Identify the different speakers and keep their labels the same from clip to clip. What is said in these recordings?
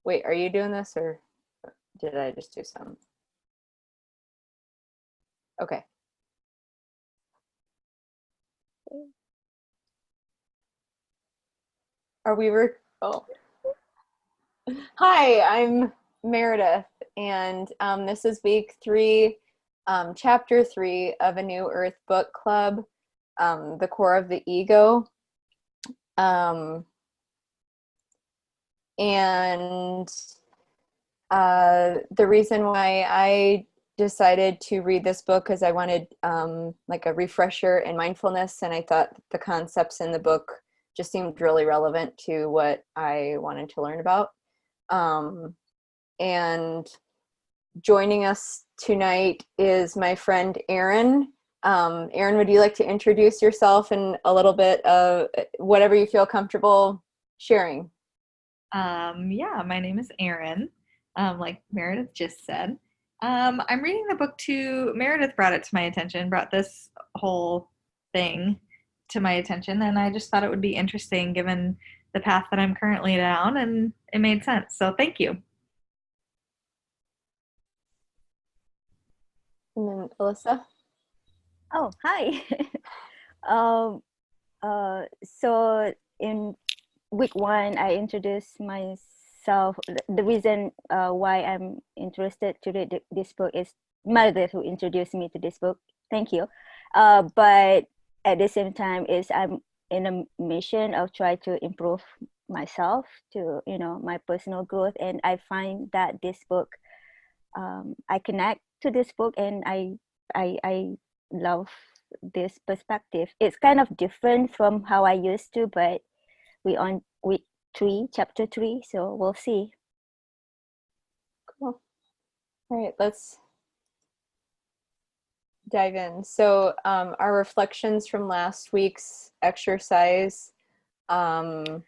Speaker 1: Wait, are you doing this or did I just do some? Okay. Are we oh. Hi, I'm Meredith, and this is week 3, chapter 3 of a New Earth book club, The Core of the Ego. And the reason why I decided to read this book is I wanted like a refresher in mindfulness, and I thought the concepts in the book just seemed really relevant to what I wanted to learn about. And joining us tonight is my friend Erin. Erin, would you like to introduce yourself and a little bit of whatever you feel comfortable sharing?
Speaker 2: Yeah, my name is Erin, like Meredith just said. I'm reading the book to Meredith brought it to my attention, brought this whole thing to my attention, and I just thought it would be interesting given the path that I'm currently down, and it made sense. So thank you.
Speaker 1: And then Alyssa?
Speaker 3: Oh, hi. um, so in week 1, I introduced myself. The reason why I'm interested to read this book is Meredith who introduced me to this book. Thank you. But at the same time, is I'm in a mission of try to improve myself to my personal growth, and I find that this book, I connect to this book, and I love this perspective. It's kind of different from how I used to, but we on week 3, chapter 3, so we'll see.
Speaker 1: Cool. All right, let's dive in. So our reflections from last week's exercise, being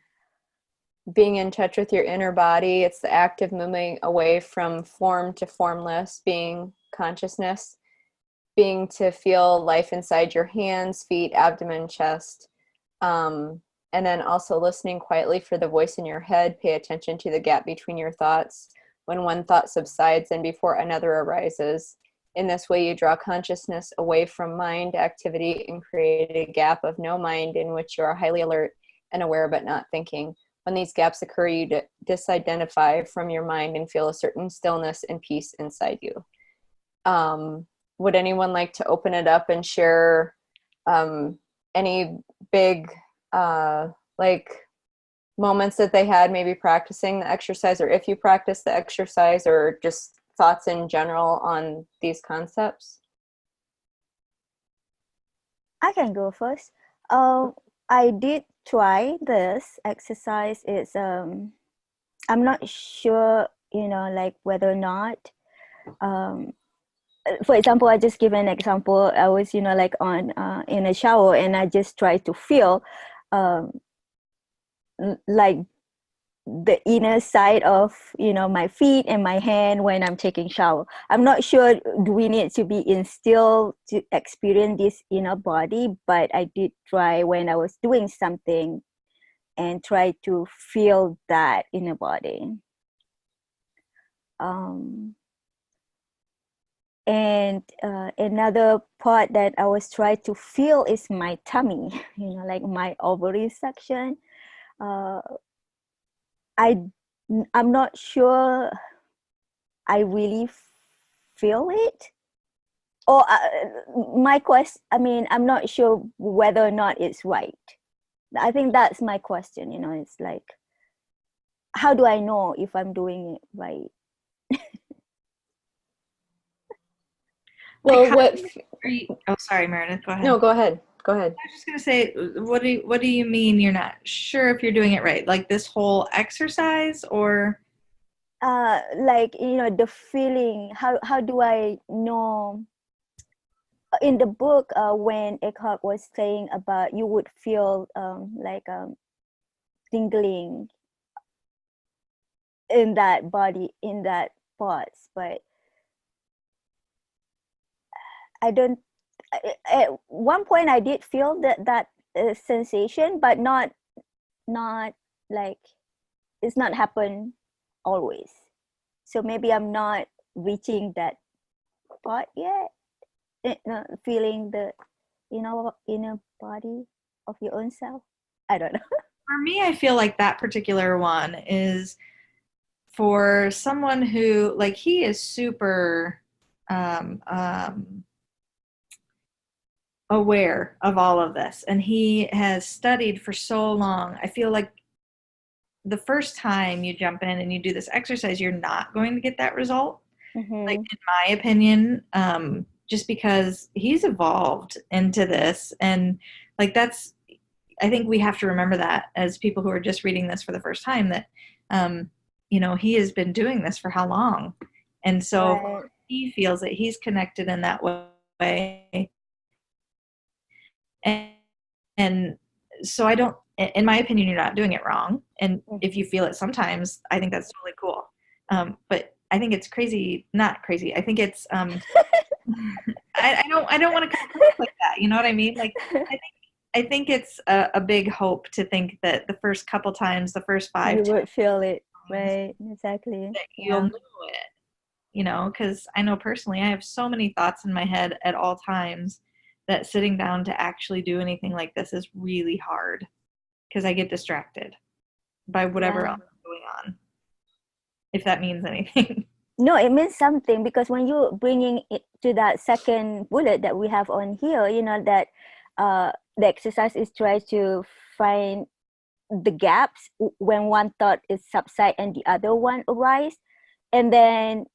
Speaker 1: in touch with your inner body, it's the act of moving away from form to formless, being consciousness, being to feel life inside your hands, feet, abdomen, chest. And then also listening quietly for the voice in your head. Pay attention to the gap between your thoughts when one thought subsides and before another arises. In this way, you draw consciousness away from mind activity and create a gap of no mind in which you are highly alert and aware but not thinking. When these gaps occur, you disidentify from your mind and feel a certain stillness and peace inside you. Would anyone like to open it up and share any big like moments that they had maybe practicing the exercise, or if you practice the exercise, or just thoughts in general on these concepts?
Speaker 3: I can go first. I did try this exercise. It's I'm not sure, like whether or not, for example, I just give an example. I was, like on in a shower, and I just try to feel like the inner side of my feet and my hand when I'm taking shower. I'm not sure do we need to be instilled to experience this inner body, but I did try when I was doing something and try to feel that inner body. And another part that I was trying to feel is my tummy, like my ovary section. I'm not sure I really feel it. Or my question, I'm not sure whether or not it's right. I think that's my question, it's like, how do I know if I'm doing it right?
Speaker 1: Well, what?
Speaker 2: Oh, sorry, Meredith. Go ahead.
Speaker 1: No, go ahead. Go ahead.
Speaker 2: I was just gonna say, what do you mean you're not sure if you're doing it right? Like this whole exercise, or
Speaker 3: Like the feeling. How do I know? In the book, when Eckhart was saying about you would feel like tingling in that body, in that parts, but I don't. At one point, I did feel that sensation, but not like it's not happened always. So maybe I'm not reaching that part yet. Feeling the inner body of your own self. I don't know.
Speaker 2: For me, I feel like that particular one is for someone who, like, he is super um, um, aware of all of this, and he has studied for so long. I feel like the first time you jump in and you do this exercise, you're not going to get that result. Like, in my opinion, just because he's evolved into this, and like that's, I think we have to remember that as people who are just reading this for the first time, that he has been doing this for how long, and so
Speaker 3: Right.
Speaker 2: he feels that he's connected in that way, and and so I don't. In my opinion, you're not doing it wrong, and if you feel it sometimes, I think that's totally cool. But I think it's crazy, not crazy. I think it's I don't want to come across like that. You know what I mean? Like, I think it's a big hope to think that the first couple times, the first five,
Speaker 3: You
Speaker 2: 10
Speaker 3: would feel it,
Speaker 2: times,
Speaker 3: right? Exactly.
Speaker 2: that you'll
Speaker 3: Yeah.
Speaker 2: know it. Because I know personally, I have so many thoughts in my head at all times that sitting down to actually do anything like this is really hard because I get distracted by whatever
Speaker 3: Yeah.
Speaker 2: else is going on, if that means anything.
Speaker 3: No, it means something, because when you're bringing it to that second bullet that we have on here, that the exercise is try to find the gaps when one thought is subside and the other one arise, and then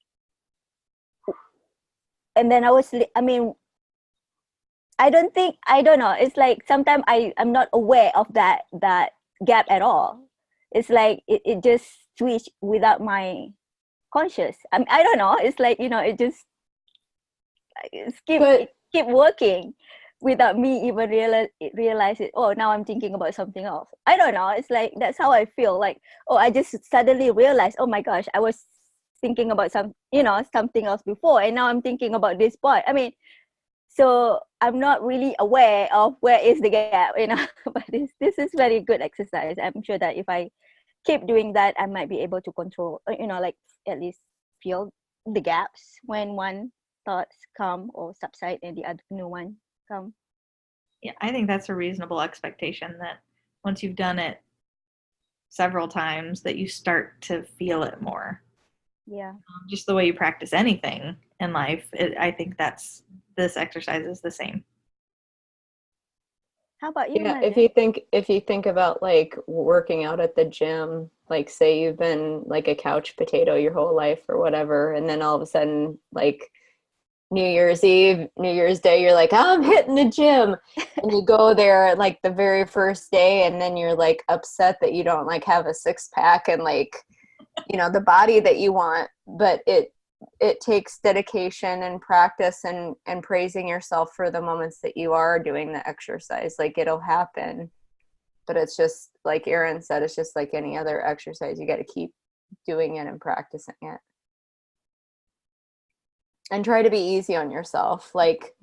Speaker 3: I mean, I don't know, it's like sometimes I'm not aware of that gap at all. It's like it just switch without my conscious. I don't know, it's like, it just
Speaker 1: But
Speaker 3: keep working without me even realize it. Oh, now I'm thinking about something else. I don't know, it's like that's how I feel. Like, oh, I just suddenly realized, oh my gosh, I was thinking about something else before, and now I'm thinking about this part. I mean, so I'm not really aware of where is the gap. But this is very good exercise. I'm sure that if I keep doing that, I might be able to control, like at least feel the gaps when one thoughts come or subside and the other new one come.
Speaker 2: Yeah, I think that's a reasonable expectation, that once you've done it several times, that you start to feel it more.
Speaker 3: Yeah.
Speaker 2: Just the way you practice anything in life, I think this exercise is the same.
Speaker 3: How about you,
Speaker 1: yeah,
Speaker 3: Maria?
Speaker 1: if you think about like working out at the gym, like say you've been like a couch potato your whole life or whatever, and then all of a sudden like New Year's Eve, New Year's Day, you're like, I'm hitting the gym. And you go there like the very first day, and then you're like upset that you don't like have a six pack and like, the body that you want. But it takes dedication and practice and praising yourself for the moments that you are doing the exercise. Like it'll happen. But it's just like Erin said, it's just like any other exercise. You got to keep doing it and practicing it. And try to be easy on yourself. Like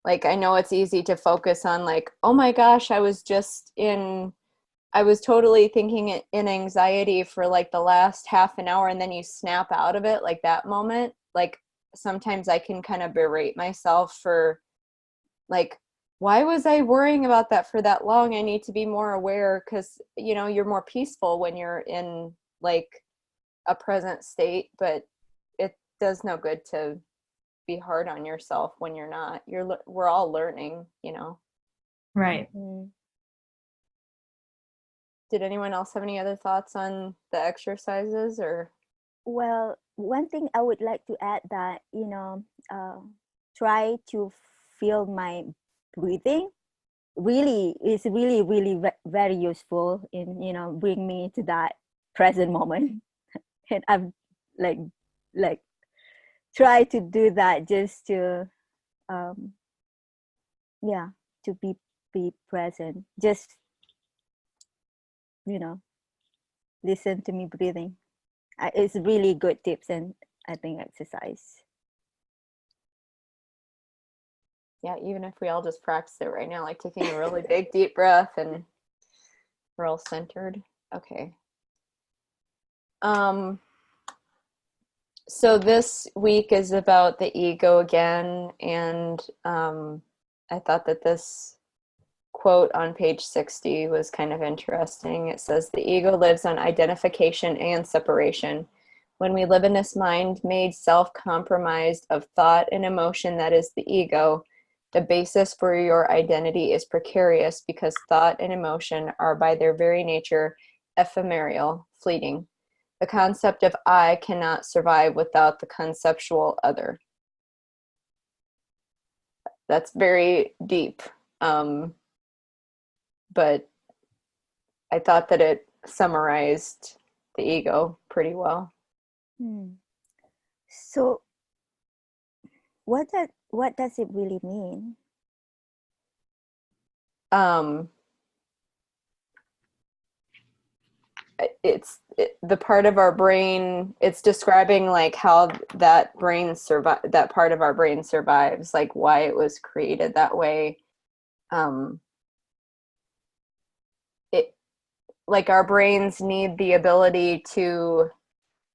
Speaker 1: I know it's easy to focus on like, oh my gosh, I was totally thinking in anxiety for like the last half an hour, and then you snap out of it, like that moment. Like sometimes I can kind of berate myself for like, why was I worrying about that for that long? I need to be more aware, because you're more peaceful when you're in like a present state. But it does no good to be hard on yourself when you're not. We're all learning.
Speaker 2: Right.
Speaker 3: Mm.
Speaker 1: Did anyone else have any other thoughts on the exercises or?
Speaker 3: Well, one thing I would like to add that, try to feel my breathing really is really, really very useful in, bring me to that present moment. And I've like, like try to do that just to, um, yeah, to be present. Just, you know, listen to me breathing. It's really good tips, and I think exercise.
Speaker 1: Yeah, even if we all just practice it right now, like taking a really big deep breath and we're all centered. Okay. Um, so this week is about the ego again, and I thought that this quote on page 60 was kind of interesting. It says, "The ego lives on identification and separation. When we live in this mind-made self-compromised of thought and emotion that is the ego, the basis for your identity is precarious because thought and emotion are by their very nature ephemeral, fleeting. The concept of I cannot survive without the conceptual other." That's very deep. But I thought that it summarized the ego pretty well.
Speaker 3: So what does it really mean?
Speaker 1: The part of our brain, it's describing like how that part of our brain survives, like why it was created that way. It, like, our brains need the ability to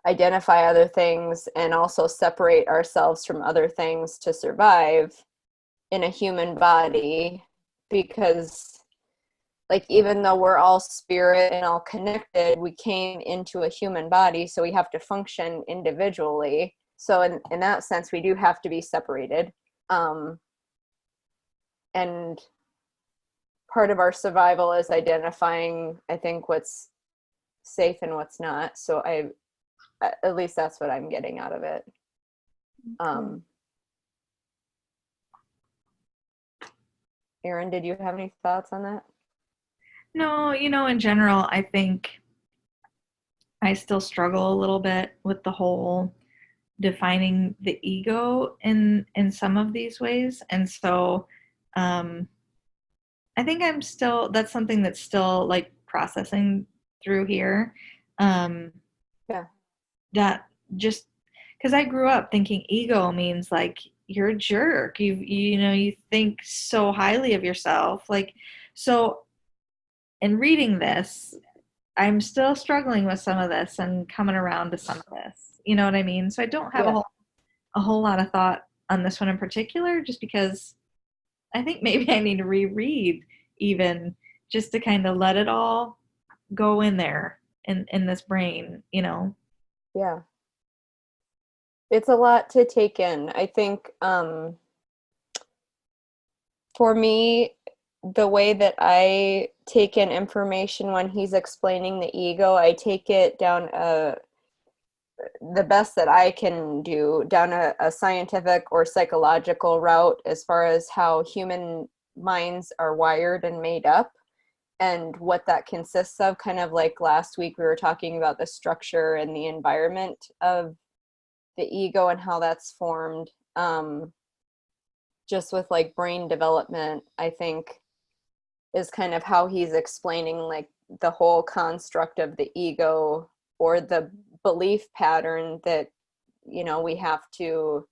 Speaker 1: identify other things and also separate ourselves from other things to survive in a human body, because like even though we're all spirit and all connected, we came into a human body, so we have to function individually. So in that sense, we do have to be separated. And part of our survival is identifying, I think, what's safe and what's not. So at least that's what I'm getting out of it. Erin, did you have any thoughts on that?
Speaker 2: No, in general, I think I still struggle a little bit with the whole defining the ego in some of these ways. And so I think that's something that's still like processing through here.
Speaker 1: Yeah.
Speaker 2: That just because I grew up thinking ego means like you're a jerk. You think so highly of yourself. Like, so in reading this, I'm still struggling with some of this and coming around to some of this. You know what I mean? So I don't have a whole lot of thought on this one in particular, just because I think maybe I need to reread even just to kind of let it all go in there in this brain,
Speaker 1: Yeah. It's a lot to take in. I think for me, the way that I take in information when he's explaining the ego, I take it down the best that I can do, down a scientific or psychological route as far as how human minds are wired and made up and what that consists of. Kind of like last week we were talking about the structure and the environment of the ego and how that's formed. Just with like brain development, I think, is kind of how he's explaining like the whole construct of the ego, or the belief pattern that we have to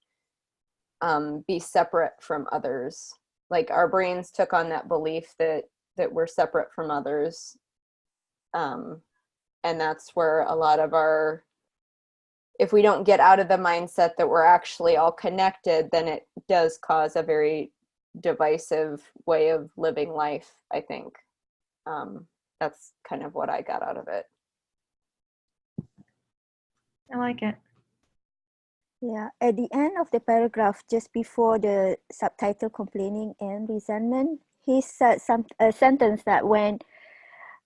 Speaker 1: be separate from others. Like our brains took on that belief that we're separate from others, and that's where a lot of our, if we don't get out of the mindset that we're actually all connected, then it does cause a very divisive way of living life, I think. That's kind of what I got out of it.
Speaker 2: I like it.
Speaker 3: Yeah, at the end of the paragraph, just before the subtitle "Complaining and Resentment," he said a sentence that when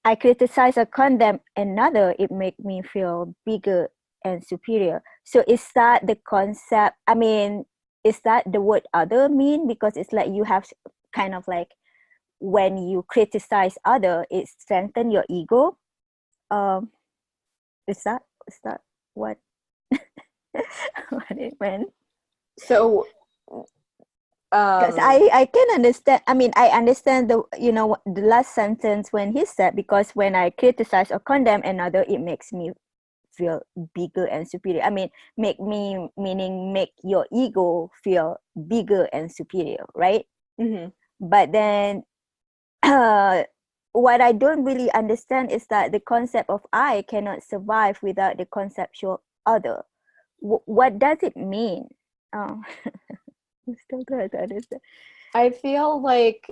Speaker 3: I criticize or condemn another, it makes me feel bigger and superior. So is that the concept? I mean, is that the word "other" mean? Because it's like you have kind of like when you criticize other, it strengthens your ego. Is that what what it meant?
Speaker 1: So
Speaker 3: Because I can understand. I mean, I understand the last sentence when he said, because when I criticize or condemn another, it makes me feel bigger and superior. I mean, meaning make your ego feel bigger and superior, right?
Speaker 1: Mm-hmm.
Speaker 3: But then what I don't really understand is that the concept of I cannot survive without the conceptual other. What does it mean? Oh, I'm still trying to understand.
Speaker 1: I feel like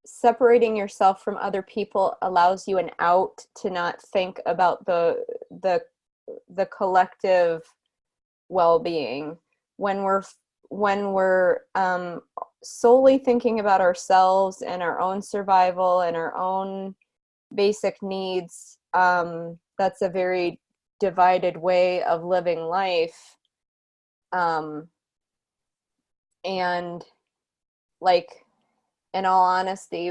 Speaker 1: separating yourself from other people allows you an out to not think about the collective well-being. When we're solely thinking about ourselves and our own survival and our own basic needs, that's a very divided way of living life. And like, in all honesty,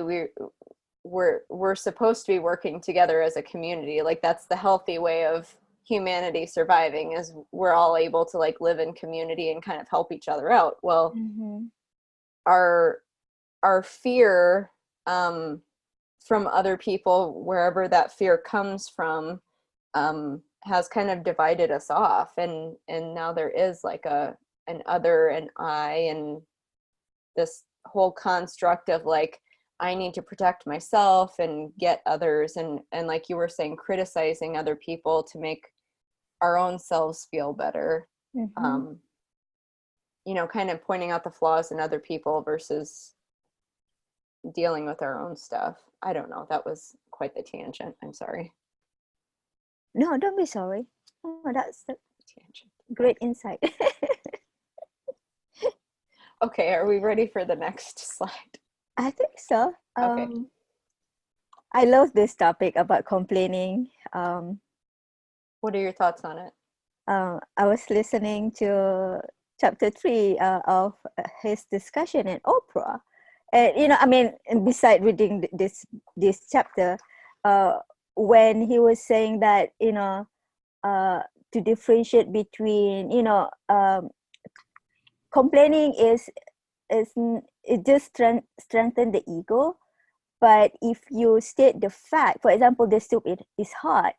Speaker 1: we're supposed to be working together as a community. Like, that's the healthy way of humanity surviving, is we're all able to like live in community and kind of help each other out. Well, our fear from other people, wherever that fear comes from, has kind of divided us off, and now there is like an other, an I, and this whole construct of like, I need to protect myself and get others, and like you were saying, criticizing other people to make our own selves feel better. You know, kind of pointing out the flaws in other people versus dealing with our own stuff. I don't know, that was quite the tangent. I'm sorry.
Speaker 3: No, don't be sorry. Oh, that's a
Speaker 1: Tangent.
Speaker 3: great insight.
Speaker 1: Okay, are we ready for the next slide?
Speaker 3: I think so.
Speaker 1: Okay.
Speaker 3: I love this topic about complaining.
Speaker 1: What are your thoughts on it?
Speaker 3: I was listening to chapter 3 of his discussion in Oprah. And, you know, I mean, beside reading this chapter, when he was saying that, you know, to differentiate between, you know, complaining is it just strengthen the ego. But if you state the fact, for example, the soup is hot,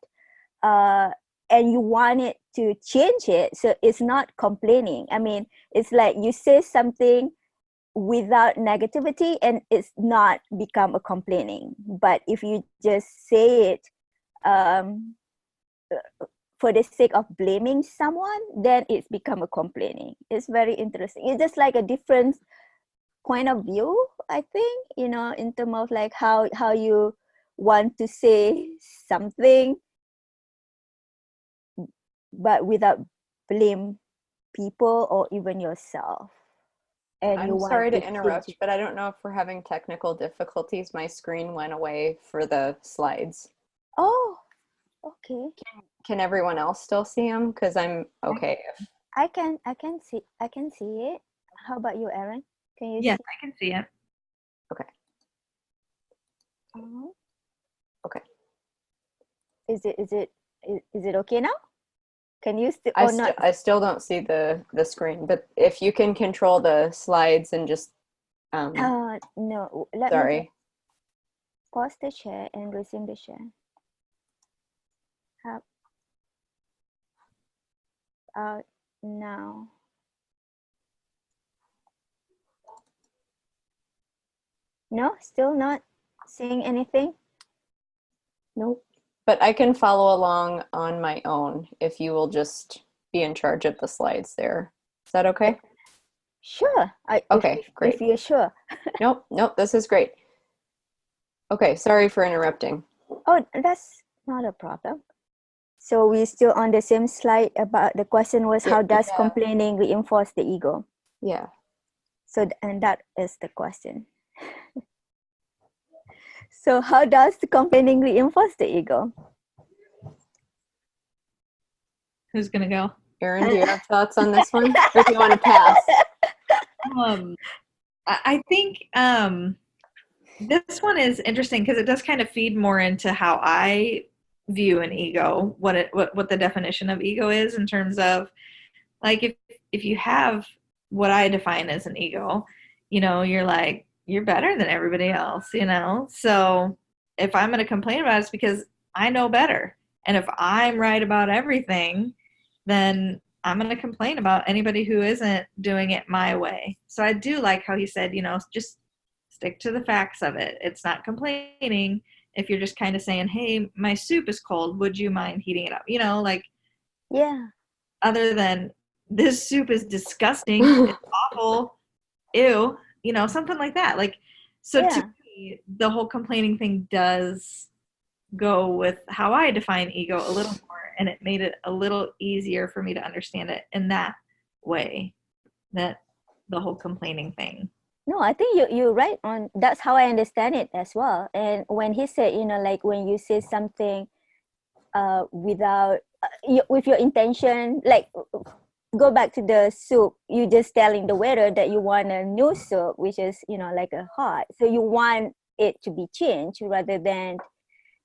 Speaker 3: and you want it to change it, so it's not complaining. I mean, it's like you say something without negativity and it's not become a complaining. But if you just say it for the sake of blaming someone, then it's become a complaining. It's very interesting. It's just like a different point of view, I think, you know, in terms of like how you want to say something but without blame people or even yourself. And
Speaker 1: I'm sorry to interrupt, but I don't know if we're having technical difficulties. My screen went away for the slides.
Speaker 3: Oh, okay.
Speaker 1: Can everyone else still see them? Because I'm okay.
Speaker 3: I can see it. How about you, Erin? Can you
Speaker 2: Yes,
Speaker 3: see?
Speaker 2: I can see it.
Speaker 1: Okay.
Speaker 3: Uh-huh.
Speaker 1: Okay.
Speaker 3: Is it okay now? Can you still?
Speaker 1: I still don't see the screen, but if you can control the slides and just
Speaker 3: no. Let
Speaker 1: sorry.
Speaker 3: me pause the share and resume the share. Now. No, still not seeing anything.
Speaker 1: Nope. But I can follow along on my own if you will just be in charge of the slides there. Is that okay?
Speaker 3: Sure.
Speaker 1: Okay, great.
Speaker 3: If you're sure.
Speaker 1: Nope, this is great. Okay, sorry for interrupting.
Speaker 3: Oh, that's not a problem. So we're still on the same slide about the question was how does complaining reinforce the ego?
Speaker 1: Yeah.
Speaker 3: So, and that is the question. So how does the complaining reinforce the ego?
Speaker 2: Who's gonna go?
Speaker 1: Erin, do you have thoughts on this one? Or do you want to pass?
Speaker 2: I think this one is interesting because it does kind of feed more into how I view an ego, what the definition of ego is, in terms of like if you have what I define as an ego, you know, you're like, you're better than everybody else, you know? So if I'm going to complain about it, it's because I know better. And if I'm right about everything, then I'm going to complain about anybody who isn't doing it my way. So I do like how he said, you know, just Stick to the facts of it. It's not complaining if you're just kind of saying, hey, my soup is cold, would you mind heating it up? You know, like,
Speaker 3: Yeah.
Speaker 2: other than this soup is disgusting, it's awful, ew, you know, something like that. Like, so to
Speaker 3: Yeah.
Speaker 2: me, the whole complaining thing does go with how I define ego a little more, and it made it a little easier for me to understand it in that way, that the whole complaining thing.
Speaker 3: No, I think you're right on. That's how I understand it as well. And when he said, you know, like when you say something without with your intention, like go back to the soup, you just telling the waiter that you want a new soup, which is, you know, like a hot. So you want it to be changed rather than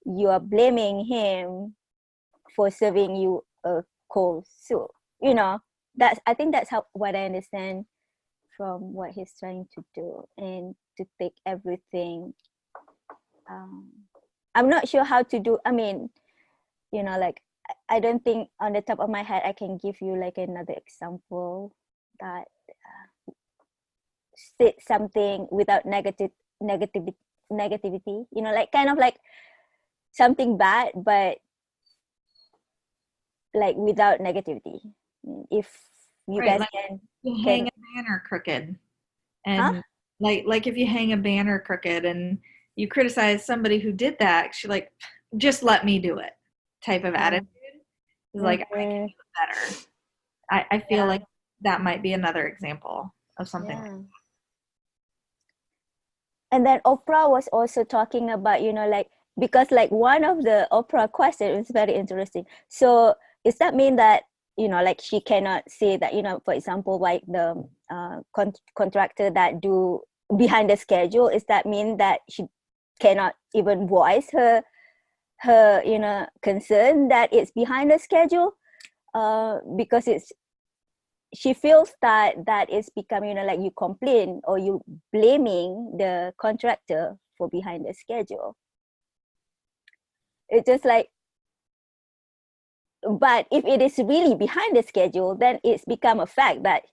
Speaker 3: you are blaming him for serving you a cold soup. You know, that's, I think that's how what I understand from what he's trying to do, and to take everything. Um, I'm not sure how to do. I mean, you know, like I don't think on the top of my head I can give you like another example that state something without negativity. You know, like kind of like something bad, but like without negativity. If you
Speaker 2: Right,
Speaker 3: guys
Speaker 2: like you
Speaker 3: can,
Speaker 2: hang a banner crooked,
Speaker 3: huh?
Speaker 2: and like if you hang a banner crooked and you criticize somebody who did that, she like, just let me do it type of attitude is like, I can do
Speaker 3: Mhm.
Speaker 2: it better. I feel
Speaker 3: Yeah,
Speaker 2: like that might be another example of something.
Speaker 3: yeah. And then Oprah was also talking about, you know, like, because like one of the Oprah question was very interesting. So does that mean that, you know, like she cannot say that, you know, for example, like the contractor that do behind the schedule, is that mean that she cannot even voice her, you know, concern that it's behind the schedule, because it's, she feels that it's becoming, you know, like you complain or you blaming the contractor for behind the schedule. It's just like, but if it is really behind the schedule, then it's become a fact that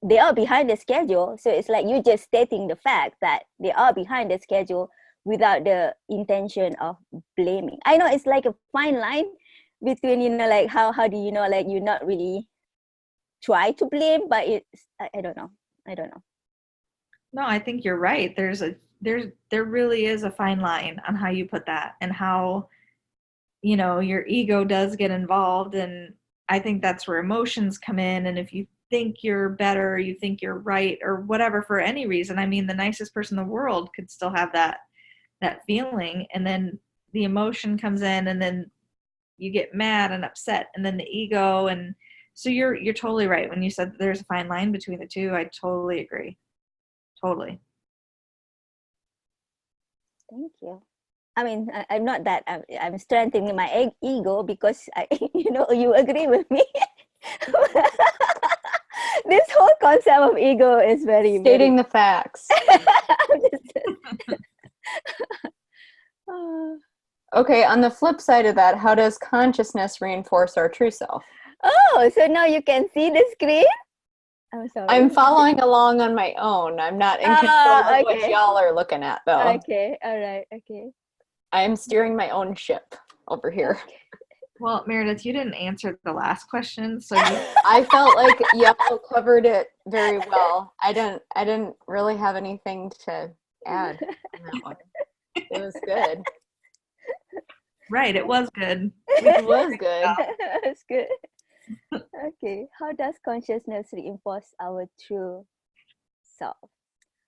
Speaker 3: they are behind the schedule. So it's like you just stating the fact that they are behind the schedule without the intention of blaming. I know it's like a fine line between, you know, like how do you know, like you're not really try to blame, but it's, I don't know. I don't know.
Speaker 2: No, I think you're right. There really is a fine line on how you put that, and how, you know, your ego does get involved, and I think that's where emotions come in. And if you think you're better, you think you're right, or whatever, for any reason, I mean, the nicest person in the world could still have that feeling, and then the emotion comes in, and then you get mad and upset, and then the ego. And so you're totally right when you said there's a fine line between the two. I totally agree. Totally.
Speaker 3: Thank you. I mean, I'm not that I'm strengthening my ego because I, you know, you agree with me. This whole concept of ego is very,
Speaker 1: Stating the facts. Okay, on the flip side of that, how does consciousness reinforce our true self?
Speaker 3: Oh, so now you can see the screen? I'm sorry.
Speaker 1: I'm following along on my own. I'm not in control of what
Speaker 3: Okay.
Speaker 1: y'all are looking at, though.
Speaker 3: Okay. All right. Okay.
Speaker 1: I am steering my own ship over here.
Speaker 3: Okay.
Speaker 2: Well, Meredith, you didn't answer the last question, so
Speaker 1: I felt like y'all covered it very well. I didn't really have anything to add on that one. It was good.
Speaker 2: right, it was good.
Speaker 1: It was good.
Speaker 3: That's good. Okay. How does consciousness reinforce our true self?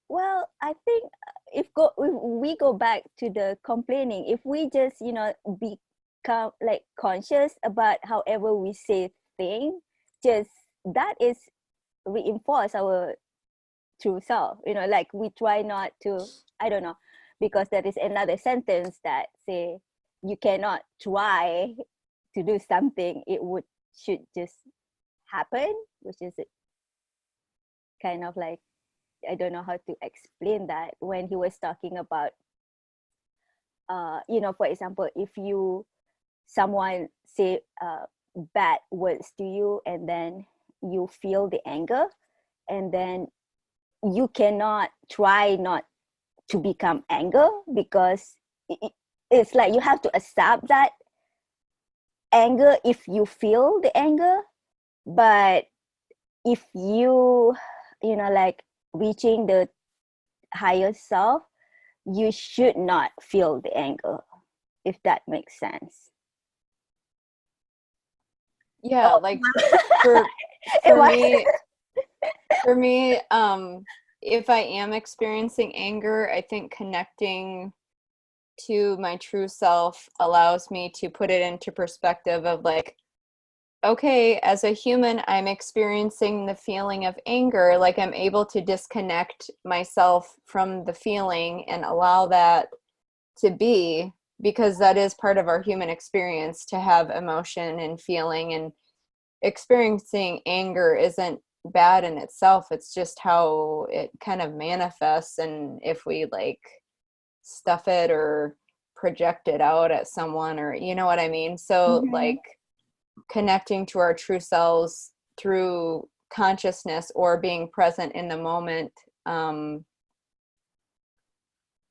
Speaker 3: Well, I think if we go back to the complaining, if we just, you know, become like conscious about however we say things, just that is reinforce our true self. You know, like we try not to, I don't know, because there is another sentence that say you cannot try to do something, it should just happen, which is kind of like, I don't know how to explain that, when he was talking about, you know, for example, if someone say bad words to you, and then you feel the anger, and then you cannot try not to become anger, because it's like you have to accept that anger if you feel the anger. But if like reaching the higher self, you should not feel the anger, if that makes sense.
Speaker 1: Yeah,
Speaker 3: Oh.
Speaker 1: like for for me, if I am experiencing anger, I think connecting to my true self allows me to put it into perspective of like, okay, as a human, I'm experiencing the feeling of anger. Like I'm able to disconnect myself from the feeling and allow that to be, because that is part of our human experience, to have emotion and feeling. And experiencing anger isn't bad in itself. It's just how it kind of manifests. And if we like stuff it or project it out at someone, or you know what I mean? So like connecting to our true selves through consciousness or being present in the moment,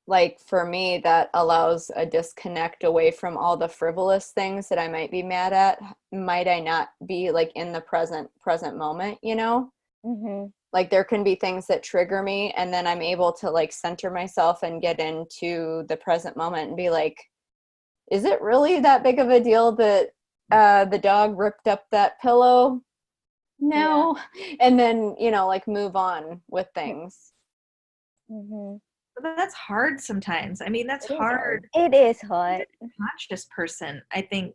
Speaker 1: like for me, that allows a disconnect away from all the frivolous things that I might be mad at. Might I not be like in the present moment, you know? Like there can be things that trigger me, and then I'm able to like center myself and get into the present moment and be like, is it really that big of a deal that the dog ripped up that pillow? No. Yeah. And then, you know, like move on with things.
Speaker 2: But that's hard sometimes. I mean, that's hard.
Speaker 3: It is hard.
Speaker 2: A conscious person, I think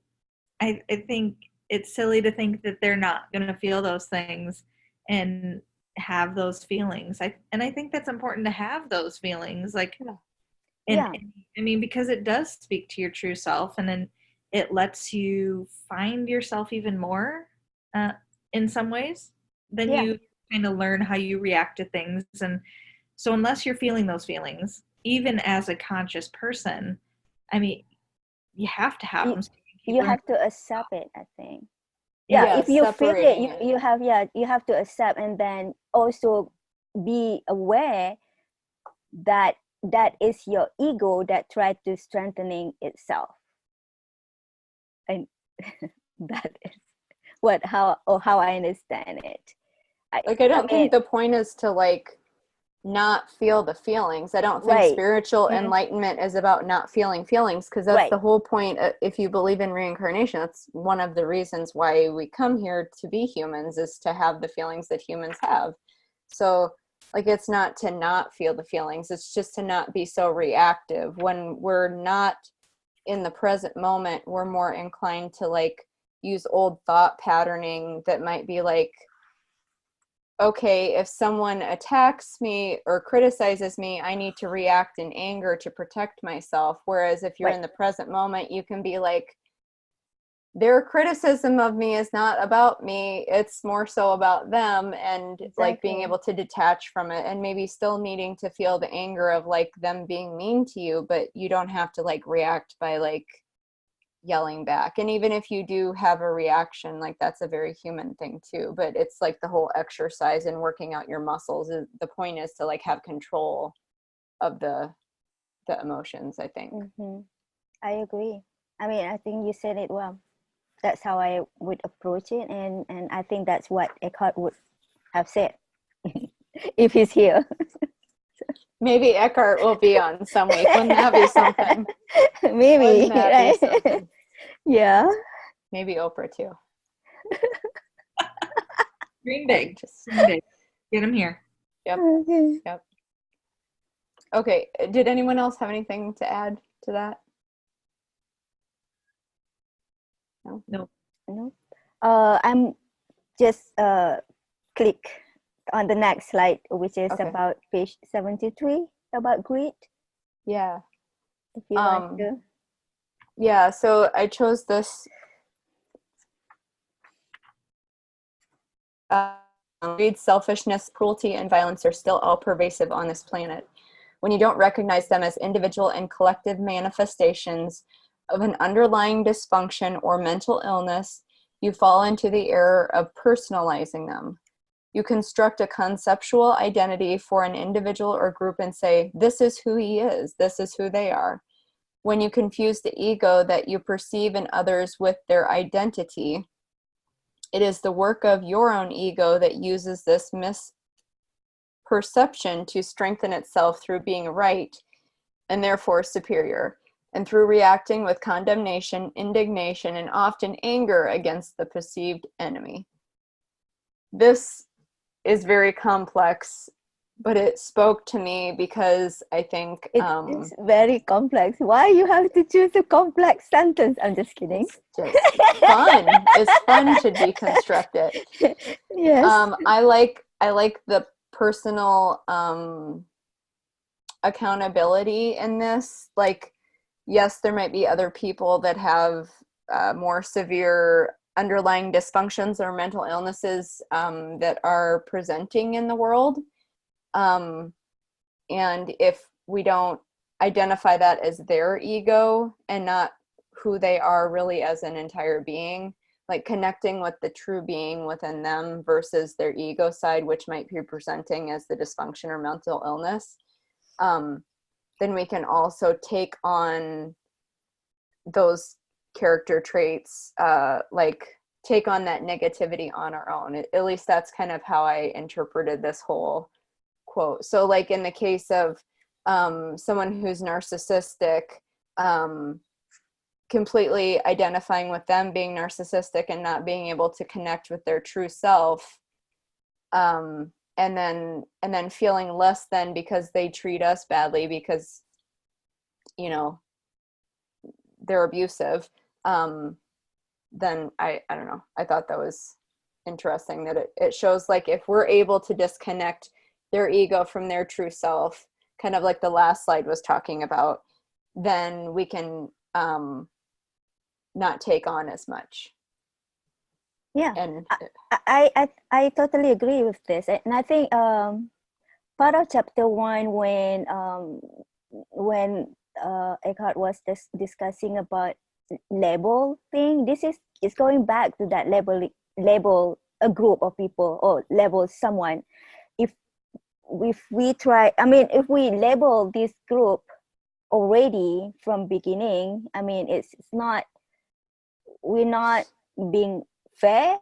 Speaker 2: it's silly to think that they're not going to feel those things and have those feelings. I think that's important to have those feelings, like, and I mean, because it does speak to your true self, and then it lets you find yourself even more in some ways. Then you kind of learn how you react to things. And so unless you're feeling those feelings, even as a conscious person, I mean, you have to have them. So
Speaker 3: you have to accept it, I think.
Speaker 1: Yeah,
Speaker 3: if you feel it, you have to accept, and then also be aware that that is your ego that tried to strengthening itself. And that is how I understand it.
Speaker 1: I don't think the point is to like not feel the feelings. I don't think spiritual enlightenment is about not feeling feelings, because that's the whole point. If you believe in reincarnation, that's one of the reasons why we come here to be humans, is to have the feelings that humans have. So like it's not to not feel the feelings, it's just to not be so reactive. When we're not in the present moment, we're more inclined to like use old thought patterning that might be like, okay, if someone attacks me or criticizes me, I need to react in anger to protect myself. Whereas if you're in the present moment, you can be like, their criticism of me is not about me, it's more so about them. And like being able to detach from it, and maybe still needing to feel the anger of like them being mean to you, but you don't have to like react by like yelling back. And even if you do have a reaction, like that's a very human thing too. But it's like the whole exercise and working out your muscles, the point is to like have control of the emotions, I think.
Speaker 3: I agree. I mean, I think you said it well. That's how I would approach it, and I think that's what Eckhart would have said if he's here.
Speaker 1: Maybe Eckhart will be on some week. Wouldn't that be something?
Speaker 3: Maybe, right? Be something? Yeah.
Speaker 1: Maybe Oprah too.
Speaker 2: Green Day. Get him here.
Speaker 1: Yep. Yep. Okay. Did anyone else have anything to add to that?
Speaker 2: No.
Speaker 3: I'm just click on the next slide, which is about page 73, about greed.
Speaker 1: Yeah.
Speaker 3: If you want to.
Speaker 1: Yeah, so I chose this. Greed, selfishness, cruelty, and violence are still all pervasive on this planet. When you don't recognize them as individual and collective manifestations of an underlying dysfunction or mental illness, you fall into the error of personalizing them. You construct a conceptual identity for an individual or group and say, this is who he is, this is who they are. When you confuse the ego that you perceive in others with their identity, it is the work of your own ego that uses this misperception to strengthen itself through being right and therefore superior, and through reacting with condemnation, indignation, and often anger against the perceived enemy. This is very complex, but it spoke to me because I think
Speaker 3: it's very complex. Why you have to choose a complex sentence? I'm just kidding.
Speaker 1: It's fun. It's fun to deconstruct it.
Speaker 3: Yes.
Speaker 1: I like the personal accountability in this. Like, yes, there might be other people that have more severe underlying dysfunctions or mental illnesses that are presenting in the world. And if we don't identify that as their ego and not who they are really as an entire being, like connecting with the true being within them versus their ego side, which might be presenting as the dysfunction or mental illness, then we can also take on those character traits, like take on that negativity on our own. At least that's kind of how I interpreted this whole quote. So like in the case of someone who's narcissistic, completely identifying with them being narcissistic and not being able to connect with their true self, and then feeling less than because they treat us badly because, you know, they're abusive, then I don't know. I thought that was interesting that it shows like if we're able to disconnect their ego from their true self, kind of like the last slide was talking about, then we can not take on as much.
Speaker 3: Yeah.
Speaker 1: And
Speaker 3: I totally agree with this. And I think part of chapter 1 when Eckhart was discussing about label thing, this is going back to that label a group of people or label someone. If we try, I mean, if we label this group already from beginning, I mean, it's not, we're not being fair.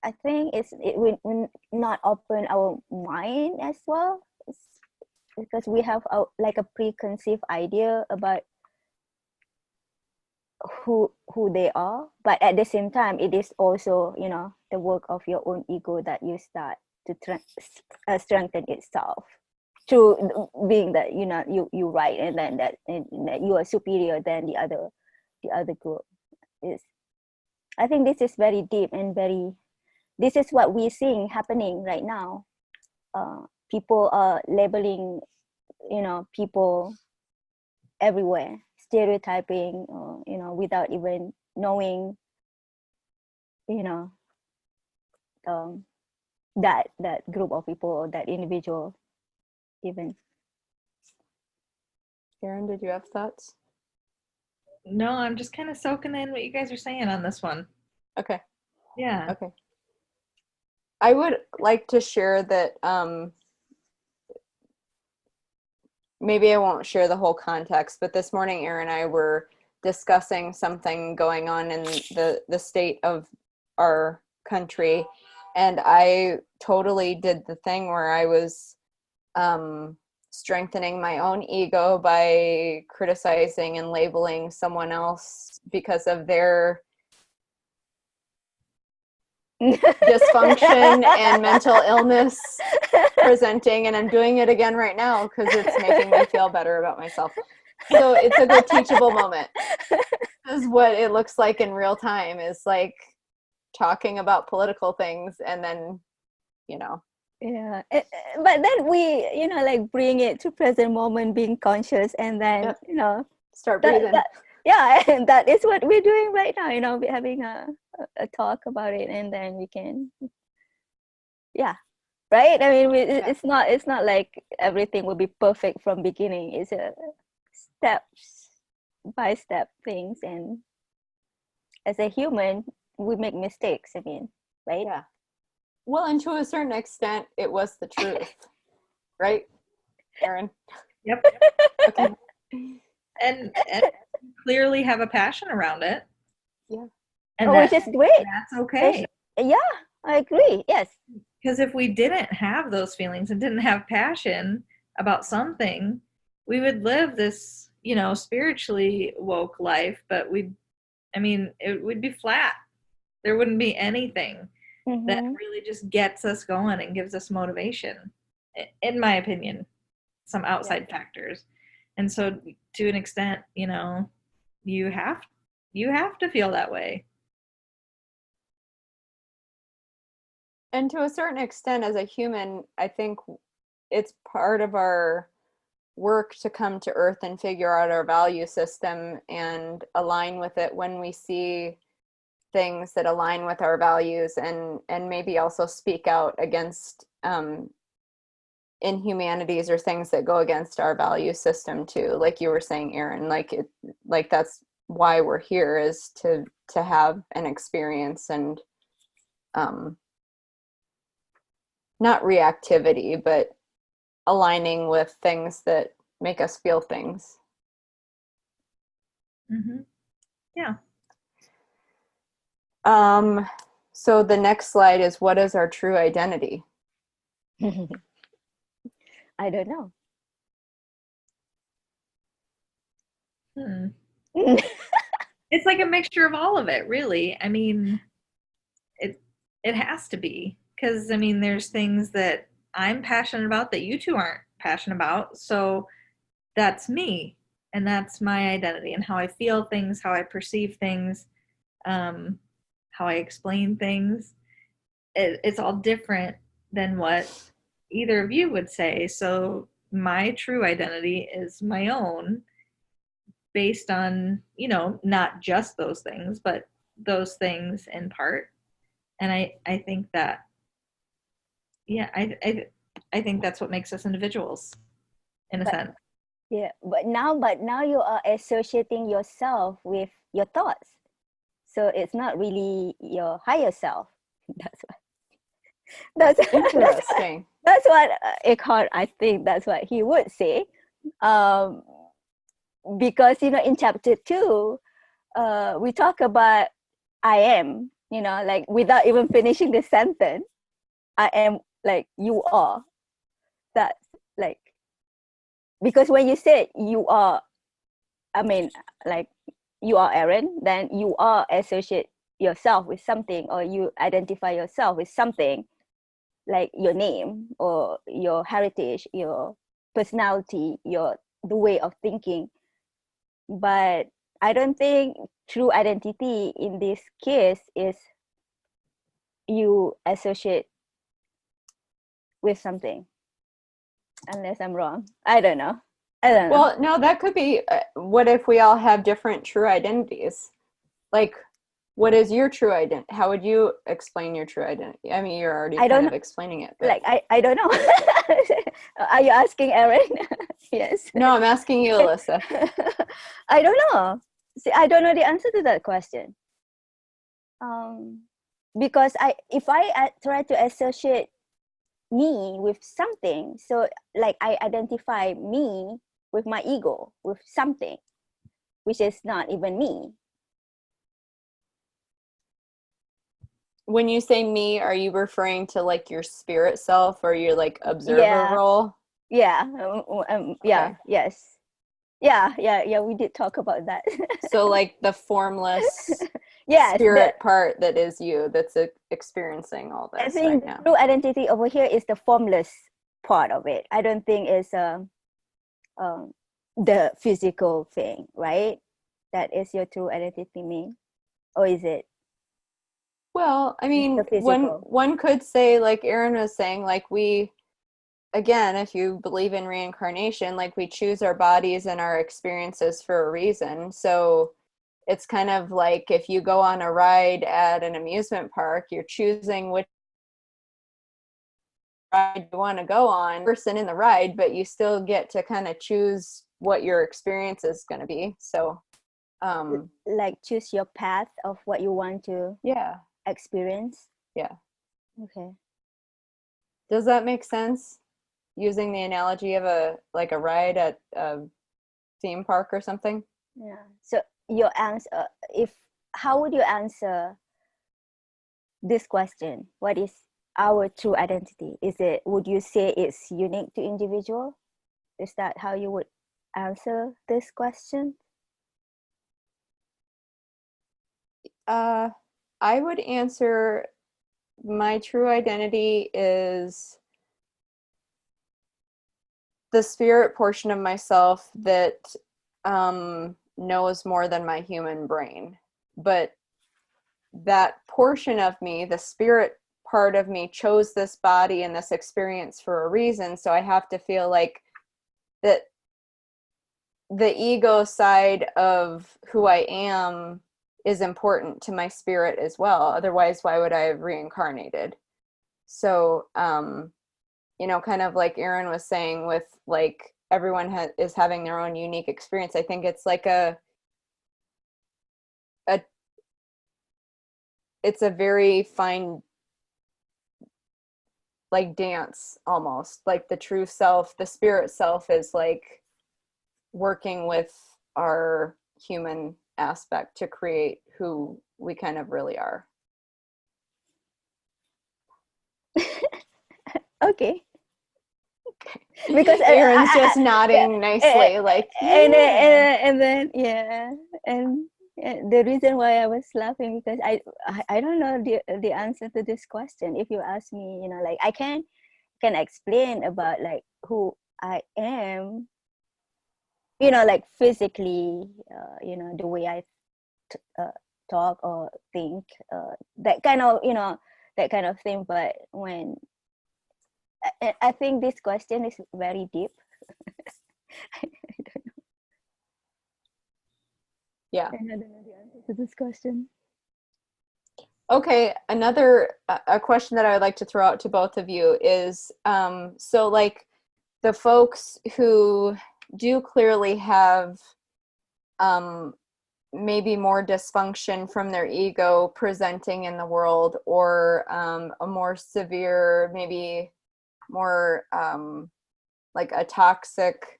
Speaker 3: I think we not open our mind as well. It's because we have like a preconceived idea about who they are, but at the same time it is also, you know, the work of your own ego that you start to strengthen itself through being that, you know, you right, and then that you are superior than the other group. Is, I think this is very deep and very, this is what we're seeing happening right now. People are labeling, you know, people everywhere, stereotyping, you know, without even knowing, you know, that group of people or that individual even.
Speaker 1: Karen, did you have thoughts?
Speaker 2: No, I'm just kind of soaking in what you guys are saying on this one.
Speaker 1: Okay.
Speaker 2: Yeah.
Speaker 1: Okay. I would like to share that maybe I won't share the whole context, but this morning Aaron and I were discussing something going on in the state of our country, and I totally did the thing where I was strengthening my own ego by criticizing and labeling someone else because of their dysfunction and mental illness presenting, and I'm doing it again right now because it's making me feel better about myself. So it's a good teachable moment. This is what it looks like in real time, is like talking about political things and then, you know.
Speaker 3: Yeah, but then we, you know, like bring it to present moment, being conscious, and then,
Speaker 1: Yep.
Speaker 3: you know,
Speaker 1: Start breathing.
Speaker 3: Yeah, and that is what we're doing right now, you know, we're having a talk about it, and then we can, yeah, right? I mean, it's not like everything will be perfect from beginning. It's a steps by step things, and as a human we make mistakes, I mean, right?
Speaker 1: Yeah. Well, and to a certain extent, it was the truth, right, Erin?
Speaker 2: Yep.
Speaker 1: Okay.
Speaker 2: And clearly have a passion around it.
Speaker 1: Yeah.
Speaker 2: And
Speaker 3: Which is great.
Speaker 2: that's okay.
Speaker 3: Yeah, I agree. Yes.
Speaker 2: Because if we didn't have those feelings and didn't have passion about something, we would live this, spiritually woke life, but it would be flat. There wouldn't be anything that
Speaker 3: Mm-hmm.
Speaker 2: really just gets us going and gives us motivation, in my opinion, some outside factors. And so to an extent, you have to feel that way.
Speaker 1: And to a certain extent, as a human, I think it's part of our work to come to earth and figure out our value system and align with it when we see things that align with our values, and maybe also speak out against inhumanities or things that go against our value system too, like you were saying, Erin. Like that's why we're here, is to have an experience, and not reactivity, but aligning with things that make us feel things.
Speaker 2: Mm-hmm. Yeah.
Speaker 1: So the next slide is, what is our true identity?
Speaker 3: I don't know.
Speaker 2: It's like a mixture of all of it, really. I mean, it has to be, because there's things that I'm passionate about that you two aren't passionate about. So that's me, and that's my identity, and how I feel things, how I perceive things, how I explain things. It's all different than what either of you would say. So my true identity is my own, based on, not just those things, but those things in part. And I think that, yeah, I think that's what makes us individuals, in a
Speaker 3: But
Speaker 2: sense.
Speaker 3: yeah, but now you are associating yourself with your thoughts. So it's not really your higher self. That's what
Speaker 1: Interesting.
Speaker 3: that's what Eckhart, I think that's what he would say. Um, because in chapter 2, we talk about I am, like without even finishing the sentence, I am, like you are. That's like, because when you say you are, I mean, like you are Erin, then you are associate yourself with something, or you identify yourself with something, like your name or your heritage, your personality, the way of thinking. But I don't think true identity in this case is you associate with something, unless I'm wrong. I don't know.
Speaker 1: Well, no, that could be, what if we all have different true identities? Like, what is your true identity? How would you explain your true identity? I mean, you're already
Speaker 3: I don't
Speaker 1: kind
Speaker 3: know.
Speaker 1: of explaining it, but
Speaker 3: Like I don't know. Are you asking Erin? Yes.
Speaker 1: no, I'm asking you, Alyssa.
Speaker 3: I don't know. See, I don't know the answer to that question. Because if I try to associate me with something, so like I identify me with my ego, with something which is not even me.
Speaker 1: When you say me, are you referring to like your spirit self, or your like observer
Speaker 3: Yeah.
Speaker 1: role?
Speaker 3: Yeah. Yeah.
Speaker 1: Okay.
Speaker 3: Yes. Yeah. We did talk about that.
Speaker 1: So like the formless
Speaker 3: Yes.
Speaker 1: spirit part that is you, that's experiencing all
Speaker 3: I
Speaker 1: this right
Speaker 3: think the
Speaker 1: now.
Speaker 3: true identity over here is the formless part of it. I don't think it's the physical thing, right? That is your true identity, mean, or is it
Speaker 1: Well, I
Speaker 3: just the
Speaker 1: mean,
Speaker 3: physical?
Speaker 1: one could say, like Erin was saying, like we, again, if you believe in reincarnation, like we choose our bodies and our experiences for a reason. So it's kind of like if you go on a ride at an amusement park, you're choosing which ride you want to go on, person in the ride, but you still get to kind of choose what your experience is going to be. So
Speaker 3: Like choose your path of what you want to
Speaker 1: yeah.
Speaker 3: experience.
Speaker 1: Yeah.
Speaker 3: Okay.
Speaker 1: Does that make sense? Using the analogy of a ride at a theme park or something?
Speaker 3: Yeah. So your answer, if how would you answer this question? What is our true identity? Would you say it's unique to individual? Is that how you would answer this question?
Speaker 1: I would answer my true identity is the spirit portion of myself that knows more than my human brain. But that portion of me, the spirit part of me, chose this body and this experience for a reason. So I have to feel like that the ego side of who I am is important to my spirit as well. Otherwise, why would I have reincarnated? So, kind of like Aaron was saying with like everyone is having their own unique experience. I think it's like it's a very fine like dance almost. Like the true self, the spirit self is like working with our human aspect to create who we kind of really are.
Speaker 3: Okay. Because
Speaker 1: Aaron's just nodding nicely, like yeah.
Speaker 3: and then and the reason why I was laughing because I don't know the answer to this question. If you ask me, like I can explain about like who I am, like physically, the way I talk or think, that kind of thing. But when I think this question is very deep. I don't know.
Speaker 1: Yeah.
Speaker 3: I don't know the answer to this question.
Speaker 1: Okay, another a question that I would like to throw out to both of you is so like the folks who do clearly have maybe more dysfunction from their ego presenting in the world, or a more severe, maybe more like a toxic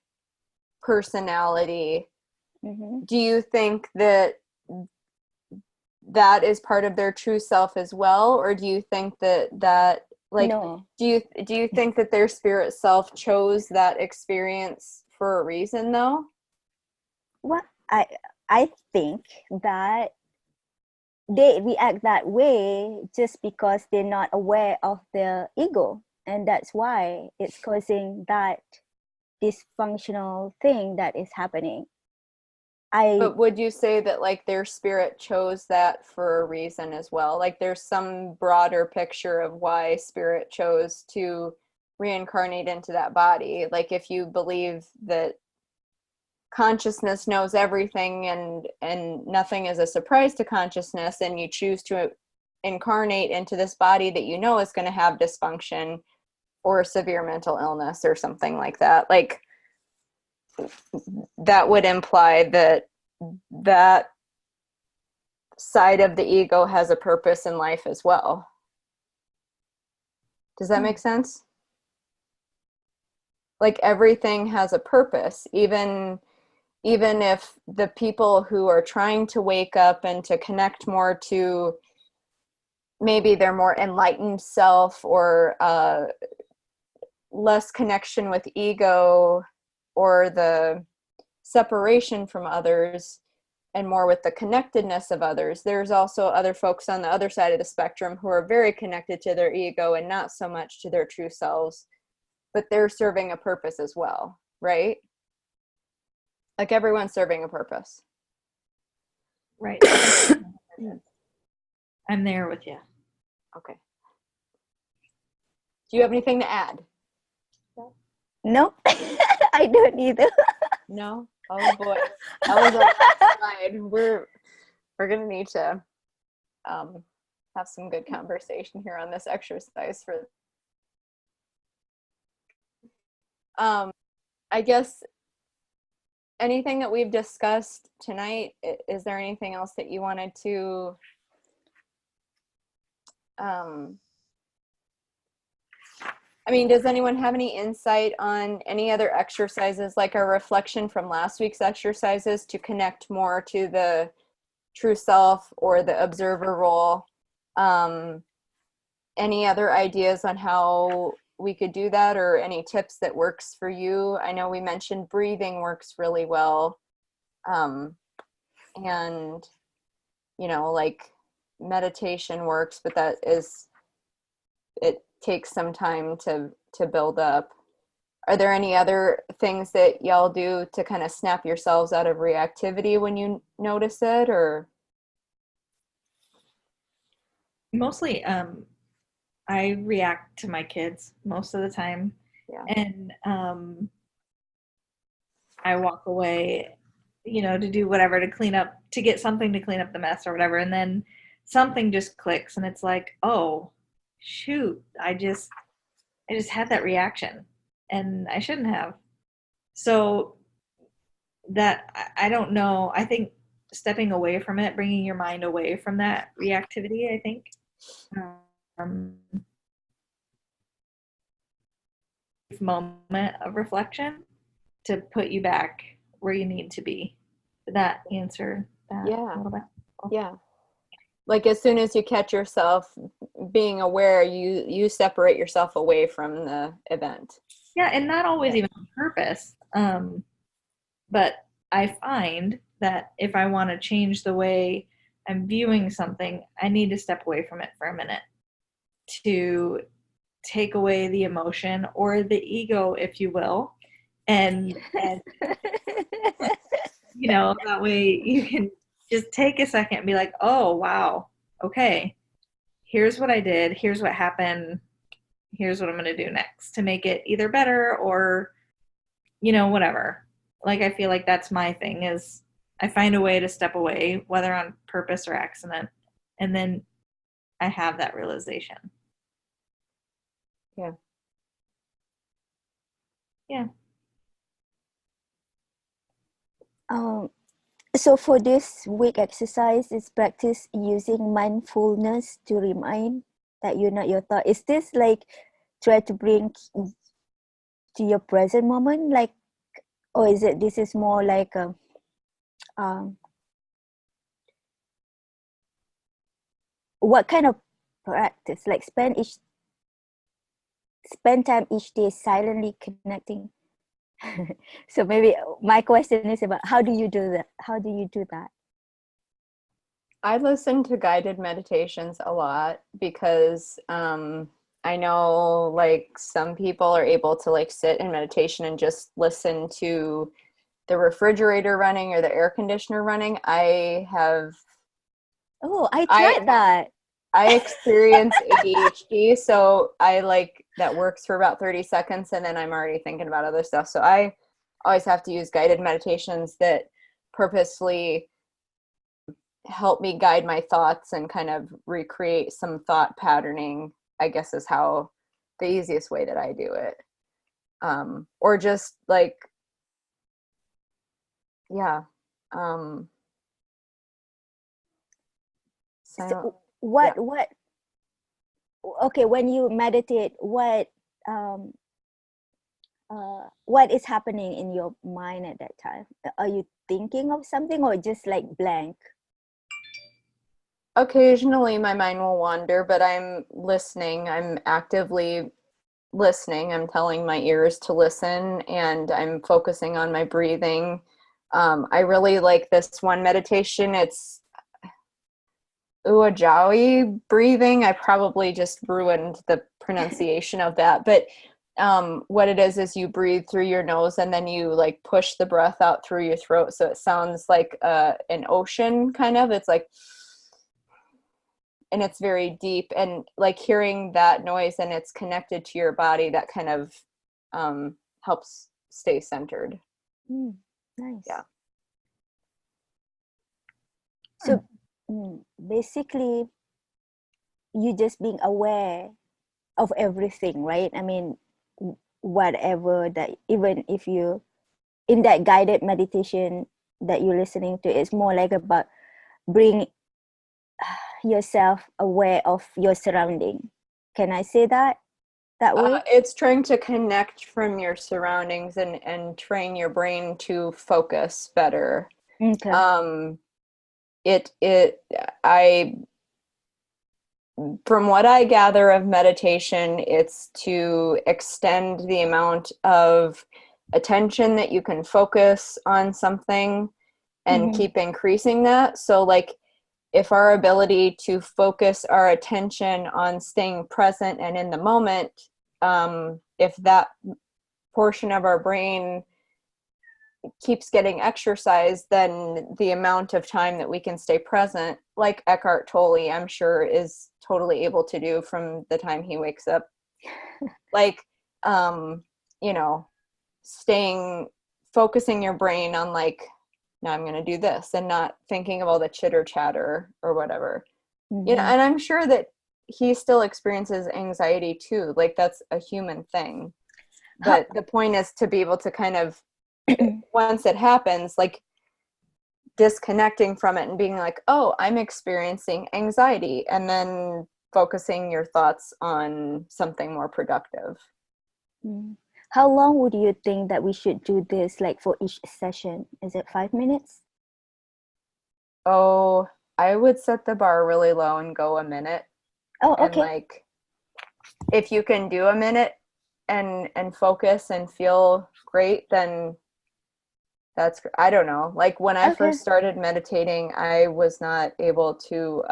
Speaker 1: personality.
Speaker 3: Mm-hmm.
Speaker 1: Do you think that is part of their true self as well, or do you think that like
Speaker 3: No.
Speaker 1: do you think that their spirit self chose that experience for a reason though?
Speaker 3: Well, I think that they react that way just because they're not aware of their ego, and that's why it's causing that dysfunctional thing that is happening.
Speaker 1: But would you say that like their spirit chose that for a reason as well? Like there's some broader picture of why spirit chose to reincarnate into that body. Like if you believe that consciousness knows everything and nothing is a surprise to consciousness, and you choose to incarnate into this body that you know is going to have dysfunction or severe mental illness or something like that, like that would imply that that side of the ego has a purpose in life as well. Does that make sense? Like everything has a purpose, even if the people who are trying to wake up and to connect more to maybe their more enlightened self, or less connection with ego or the separation from others and more with the connectedness of others, there's also other folks on the other side of the spectrum who are very connected to their ego and not so much to their true selves, but they're serving a purpose as well, right? Like everyone's serving a purpose.
Speaker 2: Right. I'm there with you.
Speaker 1: Okay. Do you have anything to add?
Speaker 3: No, I don't either.
Speaker 1: No? Oh boy. That was a last slide. We're gonna need to have some good conversation here on this exercise for I guess anything that we've discussed tonight, is there anything else that you wanted to I mean, does anyone have any insight on any other exercises, like a reflection from last week's exercises to connect more to the true self or the observer role? Any other ideas on how we could do that, or any tips that works for you? I know we mentioned breathing works really well. And, you know, like meditation works, but it takes some time to build up. Are there any other things that y'all do to kind of snap yourselves out of reactivity when you notice it, or?
Speaker 2: Mostly, I react to my kids most of the time.
Speaker 1: Yeah.
Speaker 2: And I walk away, to do whatever, to get something to clean up the mess or whatever. And then something just clicks and it's like, oh, shoot, I just had that reaction and I shouldn't have. So I don't know. I think stepping away from it, bringing your mind away from that reactivity, I think, um, moment of reflection to put you back where you need to be. Did that answer that
Speaker 1: Yeah.
Speaker 2: a little bit?
Speaker 1: Yeah. Like as soon as you catch yourself being aware, you separate yourself away from the event.
Speaker 2: Yeah, and not always even on purpose. But I find that if I want to change the way I'm viewing something, I need to step away from it for a minute to take away the emotion or the ego, if you will, and that way you can just take a second and be like, oh wow, okay, here's what I did, here's what happened, here's what I'm going to do next to make it either better or whatever. Like, I feel like that's my thing, is I find a way to step away, whether on purpose or accident, and then I have that realization.
Speaker 1: Yeah.
Speaker 2: Yeah.
Speaker 3: So for this week exercise is practice using mindfulness to remind that you're not your thought. Is this like try to bring to your present moment, like, or is it this is more like a what kind of practice? Like spend time each day silently connecting. So maybe my question is about how do you do that? How do you do that?
Speaker 1: I listen to guided meditations a lot because I know like some people are able to like sit in meditation and just listen to the refrigerator running or the air conditioner running. I
Speaker 3: tried that.
Speaker 1: I experience ADHD, so I like that works for about 30 seconds and then I'm already thinking about other stuff. So I always have to use guided meditations that purposely help me guide my thoughts and kind of recreate some thought patterning, I guess is how the easiest way that I do it. Or just like, yeah.
Speaker 3: So what okay, when you meditate, what is happening in your mind at that time? Are you thinking of something or just like blank?
Speaker 1: Occasionally my mind will wander, but I'm listening. I'm actively listening. I'm telling my ears to listen and I'm focusing on my breathing. I really like this one meditation. It's Ujjayi breathing. I probably just ruined the pronunciation of that, but what it is you breathe through your nose and then you like push the breath out through your throat, so it sounds like an ocean kind of. It's like, and it's very deep, and like hearing that noise and it's connected to your body, that kind of helps stay centered.
Speaker 3: Nice.
Speaker 1: Yeah.
Speaker 3: So basically you just being aware of everything, right? I mean, whatever that, even if you in that guided meditation that you're listening to, it's more like about bring yourself aware of your surrounding. Can I say that? that way?
Speaker 1: It's trying to connect from your surroundings and train your brain to focus better.
Speaker 3: Okay.
Speaker 1: I From what I gather of meditation, it's to extend the amount of attention that you can focus on something and keep increasing that. So like if our ability to focus our attention on staying present and in the moment, if that portion of our brain keeps getting exercised, then the amount of time that we can stay present, like Eckhart Tolle, I'm sure is totally able to do from the time he wakes up. Like, you know, focusing your brain on like, now I'm going to do this and not thinking of all the chitter chatter or whatever. You know, and I'm sure that he still experiences anxiety too. Like that's a human thing. But the point is to be able to kind of, once it happens, like disconnecting from it and being like, oh, I'm experiencing anxiety, and then focusing your thoughts on something more productive.
Speaker 3: How long would you think that we should do this, like for each session? Is it 5 minutes?
Speaker 1: Oh, I would set the bar really low and go a minute.
Speaker 3: Oh,
Speaker 1: And
Speaker 3: okay.
Speaker 1: like, if you can do a minute and focus and feel great, then I don't know. Like when I first started meditating, I was not able to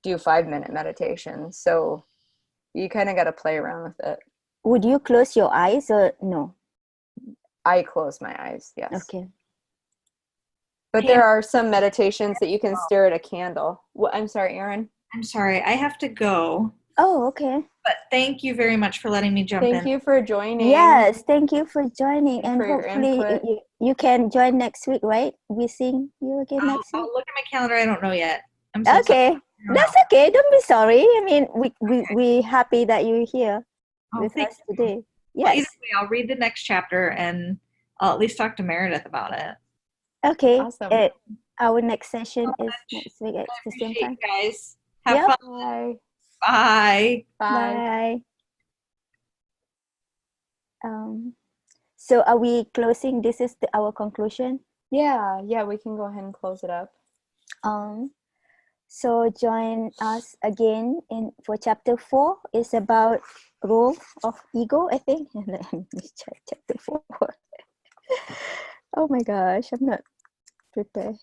Speaker 1: do 5-minute meditation. So you kind of got to play around with it.
Speaker 3: Would you close your eyes or no?
Speaker 1: I close my eyes, yes.
Speaker 3: Okay.
Speaker 1: But there are some meditations that you can stare at a candle. Well, I'm sorry, Erin.
Speaker 2: I'm sorry, I have to go.
Speaker 3: Oh, okay.
Speaker 2: But thank you very much for letting me jump in.
Speaker 1: Thank you for joining.
Speaker 3: Yes, thank you for joining, and
Speaker 1: for your
Speaker 3: hopefully
Speaker 1: input.
Speaker 3: you can join next week, right? We seeing you again next week.
Speaker 2: I'll look at my calendar. I don't know yet. I'm so
Speaker 3: Okay,
Speaker 2: sorry.
Speaker 3: that's okay. Don't be sorry. I mean, we happy that you're here with
Speaker 2: thank
Speaker 3: us
Speaker 2: you.
Speaker 3: today.
Speaker 2: Well,
Speaker 3: Yes.
Speaker 2: either way, I'll read the next chapter and I'll at least talk to Meredith about it.
Speaker 3: Okay.
Speaker 1: Awesome.
Speaker 3: Our next session is next week at the same time.
Speaker 2: You guys. Have fun.
Speaker 1: Bye.
Speaker 2: Bye.
Speaker 1: Bye.
Speaker 3: So are we closing? This is our conclusion.
Speaker 1: Yeah, we can go ahead and close it up.
Speaker 3: So join us again for chapter 4. It's about role of ego, I think. Let me check chapter 4. Oh my gosh, I'm not prepared.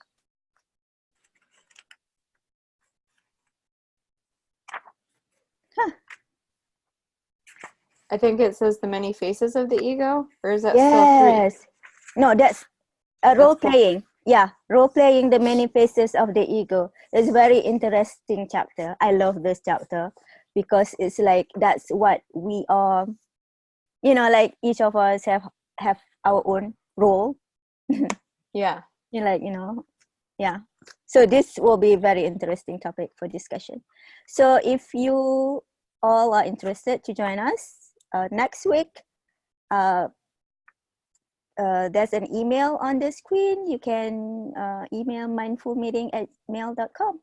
Speaker 1: I think it says the many faces of the ego, or is that
Speaker 3: yes.
Speaker 1: still 3?
Speaker 3: No, that's role playing. Yeah, role playing the many faces of the ego. It's very interesting chapter. I love this chapter because it's like that's what we are. You know, like each of us have our own role.
Speaker 1: Yeah.
Speaker 3: Yeah. So this will be a very interesting topic for discussion. So if you all are interested to join us next week, there's an email on the screen. You can email mindfulmeeting@mail.com.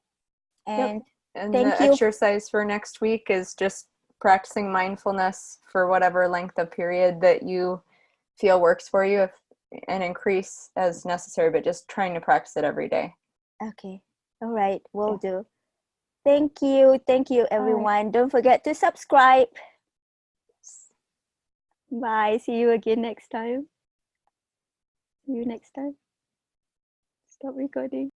Speaker 3: And
Speaker 1: And
Speaker 3: thank
Speaker 1: the
Speaker 3: you.
Speaker 1: exercise for next week is just practicing mindfulness for whatever length of period that you feel works for you, and increase as necessary, but just trying to practice it every day.
Speaker 3: Okay. All right. Will do. Thank you. Thank you, everyone. Don't forget to subscribe. Bye. See you again next time. See you next time. Stop recording.